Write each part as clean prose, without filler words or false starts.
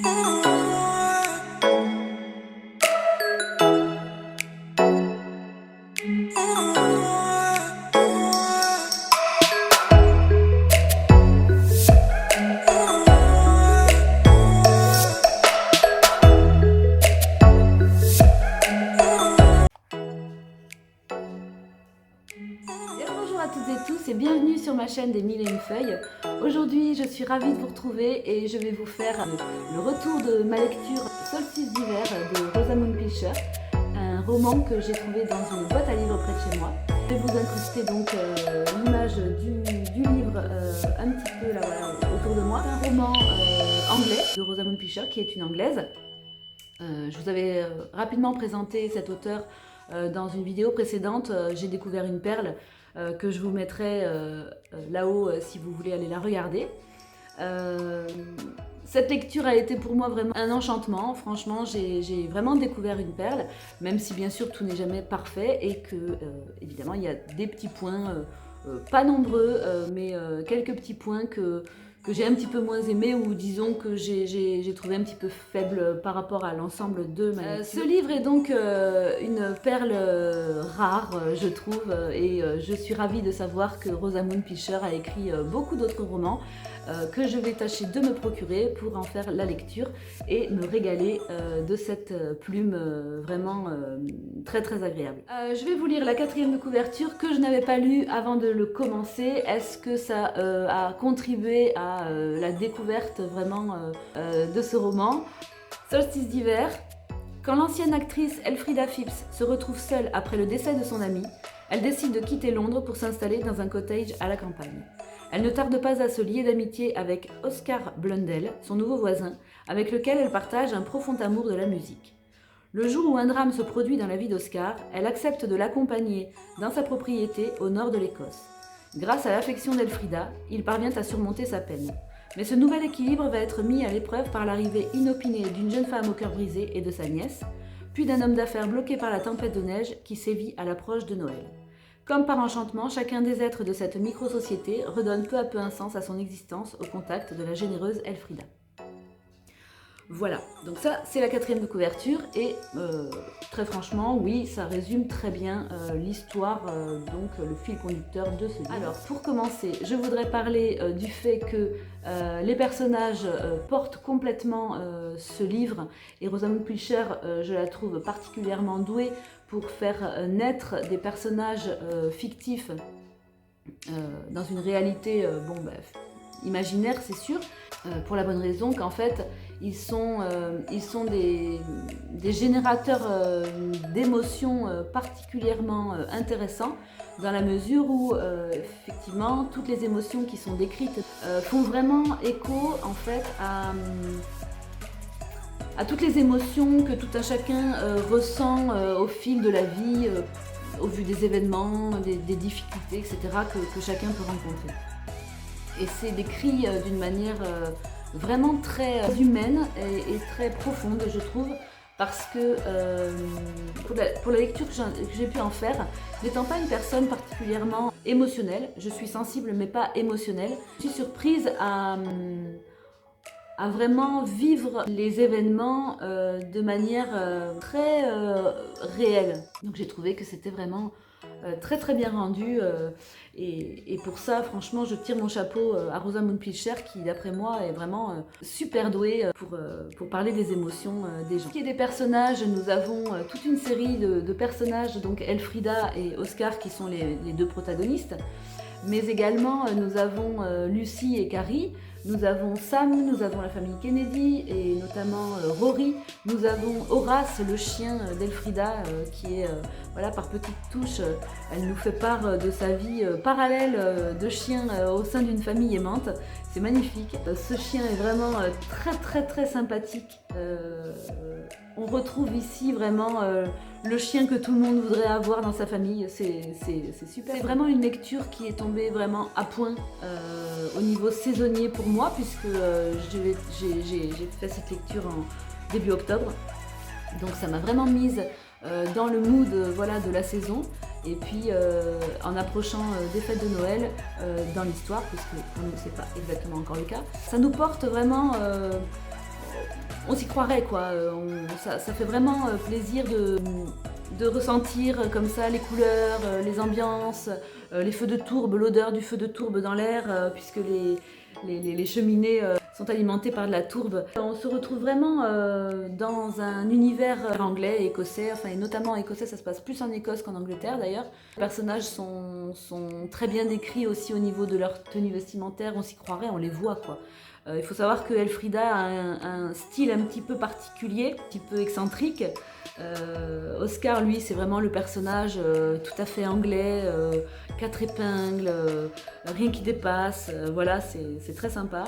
Bonjour à toutes et tous et bienvenue sur ma chaîne des Mille et une feuilles. Aujourd'hui je suis ravie de vous retrouver et je vais vous faire le retour de ma lecture Solstice d'hiver de Rosamund Pilcher, un roman que j'ai trouvé dans une boîte à livres près de chez moi. Je vais vous incruster donc l'image du livre un petit peu là, voilà, autour de moi. Un roman anglais de Rosamund Pilcher qui est une anglaise. Je vous avais rapidement présenté cet auteur dans une vidéo précédente. J'ai découvert une perle que je vous mettrai là-haut si vous voulez aller la regarder. Cette lecture a été pour moi vraiment un enchantement. Franchement, j'ai vraiment découvert une perle, même si bien sûr tout n'est jamais parfait et que évidemment il y a des petits points, pas nombreux, mais quelques petits points que j'ai un petit peu moins aimé, ou disons que j'ai trouvé un petit peu faible par rapport à l'ensemble de ma lecture. Ce livre est donc une perle rare, je trouve, et je suis ravie de savoir que Rosamund Pilcher a écrit beaucoup d'autres romans que je vais tâcher de me procurer pour en faire la lecture et me régaler de cette plume vraiment très très agréable. Je vais vous lire la quatrième de couverture que je n'avais pas lue avant de le commencer. Est-ce que ça a contribué à la découverte vraiment de ce roman? Solstice d'hiver. Quand l'ancienne actrice Elfrida Phipps se retrouve seule après le décès de son amie, elle décide de quitter Londres pour s'installer dans un cottage à la campagne. Elle ne tarde pas à se lier d'amitié avec Oscar Blundell, son nouveau voisin, avec lequel elle partage un profond amour de la musique. Le jour où un drame se produit dans la vie d'Oscar, elle accepte de l'accompagner dans sa propriété au nord de l'Écosse. Grâce à l'affection d'Elfrida, il parvient à surmonter sa peine. Mais ce nouvel équilibre va être mis à l'épreuve par l'arrivée inopinée d'une jeune femme au cœur brisé et de sa nièce, puis d'un homme d'affaires bloqué par la tempête de neige qui sévit à l'approche de Noël. Comme par enchantement, chacun des êtres de cette micro-société redonne peu à peu un sens à son existence au contact de la généreuse Elfrida. Voilà, donc ça c'est la quatrième de couverture et très franchement, oui, ça résume très bien l'histoire, donc le fil conducteur de ce livre. Alors pour commencer, je voudrais parler du fait que les personnages portent complètement ce livre, et Rosamund Pilcher, je la trouve particulièrement douée pour faire naître des personnages fictifs dans une réalité imaginaire, c'est sûr, pour la bonne raison qu'en fait ils sont des générateurs d'émotions particulièrement intéressants, dans la mesure où effectivement toutes les émotions qui sont décrites font vraiment écho en fait à toutes les émotions que tout un chacun ressent au fil de la vie, au vu des événements, des difficultés, etc. que chacun peut rencontrer. Et c'est décrit d'une manière vraiment très humaine et très profonde, je trouve, parce que pour la lecture que j'ai pu en faire, n'étant pas une personne particulièrement émotionnelle, je suis sensible mais pas émotionnelle, je suis surprise à vraiment vivre les événements de manière très réelle. Donc j'ai trouvé que c'était vraiment très très bien rendu, et pour ça franchement je tire mon chapeau à Rosamund Pilcher, qui d'après moi est vraiment super douée pour parler des émotions des gens. Pour ce qui est des personnages, nous avons toute une série de personnages, donc Elfrida et Oscar qui sont les deux protagonistes, mais également nous avons Lucy et Carrie, nous avons Sam, nous avons la famille Kennedy et notamment Rory, nous avons Horace, le chien d'Elfrida, qui est, voilà, par petites touches, elle nous fait part de sa vie parallèle de chien au sein d'une famille aimante. C'est magnifique, ce chien est vraiment très très très sympathique. On retrouve ici vraiment le chien que tout le monde voudrait avoir dans sa famille, c'est super. C'est vraiment une lecture qui est tombée vraiment à point au niveau saisonnier pour moi, puisque j'ai fait cette lecture en début octobre, donc ça m'a vraiment mise dans le mood voilà, de la saison, et puis en approchant des fêtes de Noël dans l'histoire, puisque pour nous c'est pas exactement encore le cas, ça nous porte vraiment on s'y croirait quoi. Ça fait vraiment plaisir de ressentir comme ça les couleurs, les ambiances, les feux de tourbe, l'odeur du feu de tourbe dans l'air, puisque les cheminées sont alimentées par de la tourbe. On se retrouve vraiment dans un univers anglais et écossais, enfin et notamment écossais, ça se passe plus en Écosse qu'en Angleterre d'ailleurs. Les personnages sont très bien décrits aussi au niveau de leur tenue vestimentaire, on s'y croirait, on les voit quoi. Il faut savoir que Elfrida a un style un petit peu particulier, un petit peu excentrique. Oscar, lui, c'est vraiment le personnage tout à fait anglais, 4 épingles, rien qui dépasse, voilà, c'est très sympa.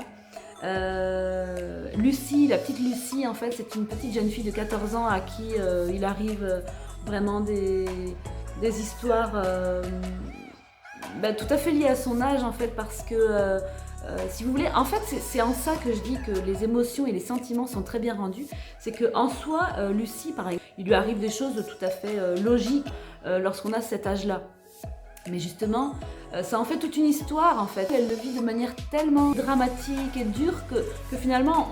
Lucy, la petite Lucy, en fait, c'est une petite jeune fille de 14 ans à qui il arrive vraiment des histoires tout à fait liées à son âge, en fait, parce que si vous voulez, en fait, c'est en ça que je dis que les émotions et les sentiments sont très bien rendus. C'est qu'en soi, Lucie, par exemple, il lui arrive des choses tout à fait logiques lorsqu'on a cet âge-là. Mais justement, ça en fait toute une histoire, en fait. Elle le vit de manière tellement dramatique et dure que finalement,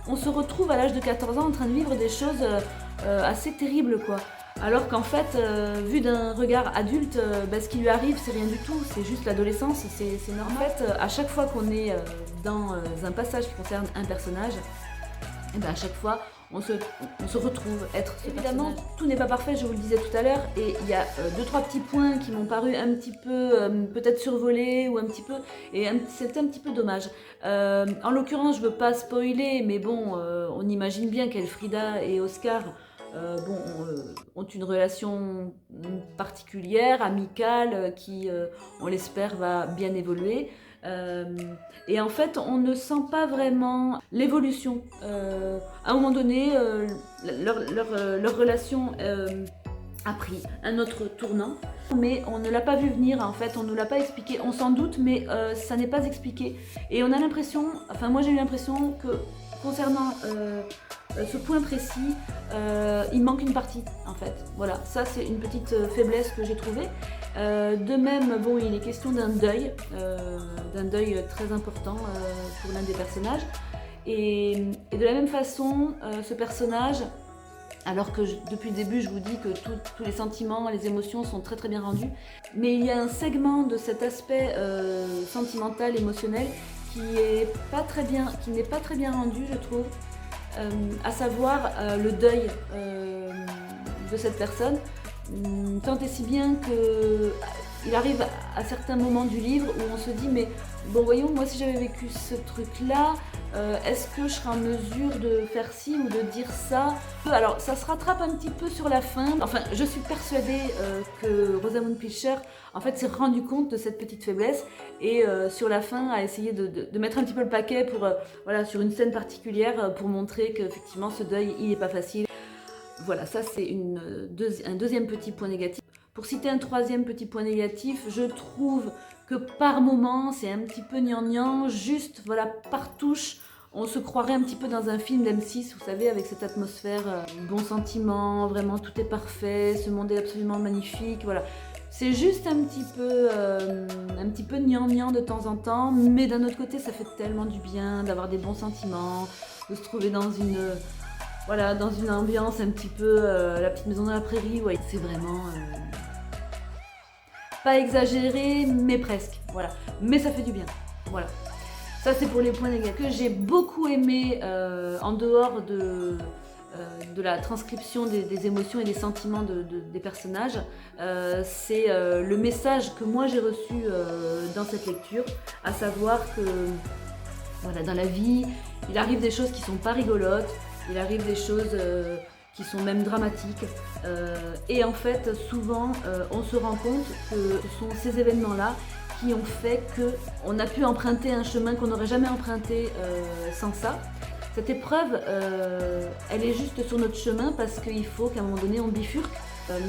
on se retrouve à l'âge de 14 ans en train de vivre des choses assez terribles, quoi. Alors qu'en fait, vu d'un regard adulte, ce qui lui arrive, c'est rien du tout, c'est juste l'adolescence, c'est normal. En fait, à chaque fois qu'on est dans un passage qui concerne un personnage, et à chaque fois, on se retrouve être ce Évidemment, personnage. Tout n'est pas parfait, je vous le disais tout à l'heure, et il y a 2-3 petits points qui m'ont paru un petit peu, peut-être survolés, ou un petit peu, et c'était un petit peu dommage. En l'occurrence, je veux pas spoiler, mais bon, on imagine bien qu'Elfrida et Oscar ont une relation particulière, amicale, qui, on l'espère, va bien évoluer. Et en fait, on ne sent pas vraiment l'évolution. À un moment donné, leur relation a pris un autre tournant, mais on ne l'a pas vu venir en fait, on ne l'a pas expliqué, on s'en doute, mais ça n'est pas expliqué. Et on a l'impression, enfin moi j'ai eu l'impression que concernant ce point précis, il manque une partie en fait. Voilà, ça c'est une petite faiblesse que j'ai trouvée. De même, bon, il est question d'un deuil très important pour l'un des personnages. Et de la même façon, ce personnage, alors que depuis le début je vous dis que tous les sentiments, les émotions sont très très bien rendus, mais il y a un segment de cet aspect sentimental, émotionnel qui n'est pas très bien rendu, je trouve, à savoir le deuil de cette personne. Tant et si bien qu'il arrive à certains moments du livre où on se dit mais bon voyons, moi si j'avais vécu ce truc là, est-ce que je serais en mesure de faire ci ou de dire ça? Alors ça se rattrape un petit peu sur la fin. Enfin, je suis persuadée que Rosamund Pilcher en fait s'est rendu compte de cette petite faiblesse et sur la fin a essayé de mettre un petit peu le paquet pour voilà, sur une scène particulière pour montrer qu'effectivement ce deuil il n'est pas facile. Voilà, ça c'est un deuxième petit point négatif. Pour citer un troisième petit point négatif, je trouve que par moment c'est un petit peu gnangnan, juste voilà, par touche, on se croirait un petit peu dans un film d'M6, vous savez, avec cette atmosphère, bon sentiment, vraiment tout est parfait, ce monde est absolument magnifique, voilà. C'est juste un petit peu gnangnan de temps en temps, mais d'un autre côté ça fait tellement du bien d'avoir des bons sentiments, de se trouver dans une... Voilà, dans une ambiance un petit peu la petite maison dans la prairie, ouais, c'est vraiment pas exagéré, mais presque, voilà. Mais ça fait du bien, voilà. Ça c'est pour les points négatifs. Que j'ai beaucoup aimé en dehors de la transcription des émotions et des sentiments des personnages, c'est le message que moi j'ai reçu dans cette lecture, à savoir que voilà, dans la vie, il arrive des choses qui sont pas rigolotes. Il arrive des choses qui sont même dramatiques et en fait souvent on se rend compte que ce sont ces événements-là qui ont fait qu'on a pu emprunter un chemin qu'on n'aurait jamais emprunté sans ça. Cette épreuve, elle est juste sur notre chemin parce qu'il faut qu'à un moment donné on bifurque,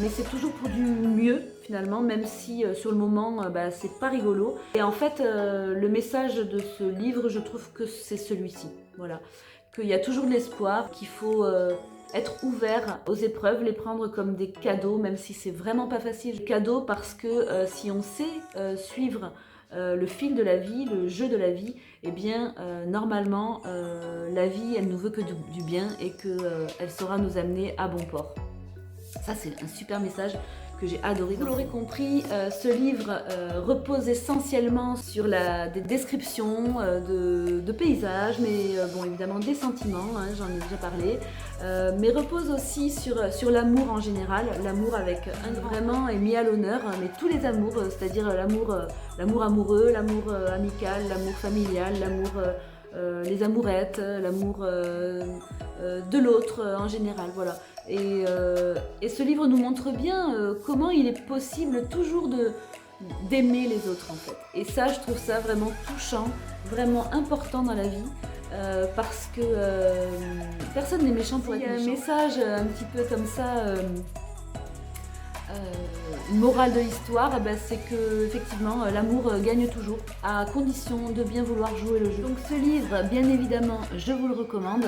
mais c'est toujours pour du mieux finalement, même si sur le moment c'est pas rigolo. Et en fait le message de ce livre, je trouve que c'est celui-ci, voilà. Qu'il y a toujours de l'espoir, qu'il faut être ouvert aux épreuves, les prendre comme des cadeaux, même si c'est vraiment pas facile. Cadeaux parce que si on sait suivre le fil de la vie, le jeu de la vie, eh bien normalement la vie elle nous veut que du bien et qu'elle saura nous amener à bon port. Ça c'est un super message que j'ai adoré. Vous l'aurez compris, ce livre repose essentiellement sur des descriptions de paysages, mais bon évidemment des sentiments, hein, j'en ai déjà parlé, mais repose aussi sur l'amour en général. L'amour avec vraiment est mis à l'honneur, mais tous les amours, c'est-à-dire l'amour amoureux, l'amour amical, l'amour familial, l'amour les amourettes, l'amour de l'autre en général, voilà. Et ce livre nous montre bien comment il est possible toujours d'aimer les autres en fait. Et ça, je trouve ça vraiment touchant, vraiment important dans la vie. Parce que personne n'est méchant pour être méchant. Il y a un message un petit peu comme ça, une morale de l'histoire, c'est que effectivement l'amour gagne toujours, à condition de bien vouloir jouer le jeu. Donc ce livre, bien évidemment, je vous le recommande,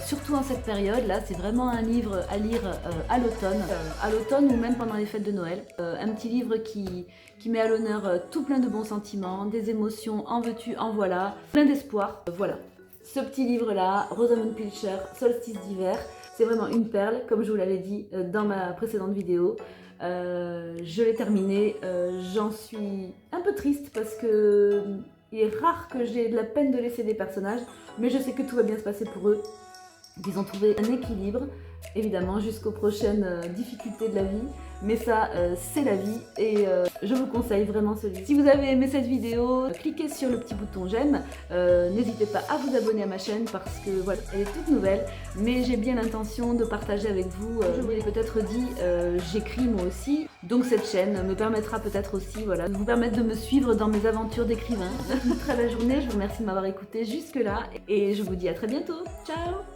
surtout en cette période. Là, c'est vraiment un livre à lire à l'automne ou même pendant les fêtes de Noël. Un petit livre qui met à l'honneur tout plein de bons sentiments, des émotions, en veux-tu, en voilà, plein d'espoir. Voilà. Ce petit livre-là, Rosamunde Pilcher, Solstice d'hiver, c'est vraiment une perle, comme je vous l'avais dit dans ma précédente vidéo. Je l'ai terminé, j'en suis un peu triste parce que il est rare que j'ai de la peine de laisser des personnages, mais je sais que tout va bien se passer pour eux. Ils ont trouvé un équilibre, évidemment, jusqu'aux prochaines difficultés de la vie. Mais ça, c'est la vie et je vous conseille vraiment ce livre. Si vous avez aimé cette vidéo, cliquez sur le petit bouton j'aime. N'hésitez pas à vous abonner à ma chaîne parce que voilà, elle est toute nouvelle. Mais j'ai bien l'intention de partager avec vous. Je vous l'ai peut-être dit, j'écris moi aussi. Donc cette chaîne me permettra peut-être aussi voilà, de vous permettre de me suivre dans mes aventures d'écrivain. Une très belle journée, je vous remercie de m'avoir écouté jusque là. Et je vous dis à très bientôt. Ciao!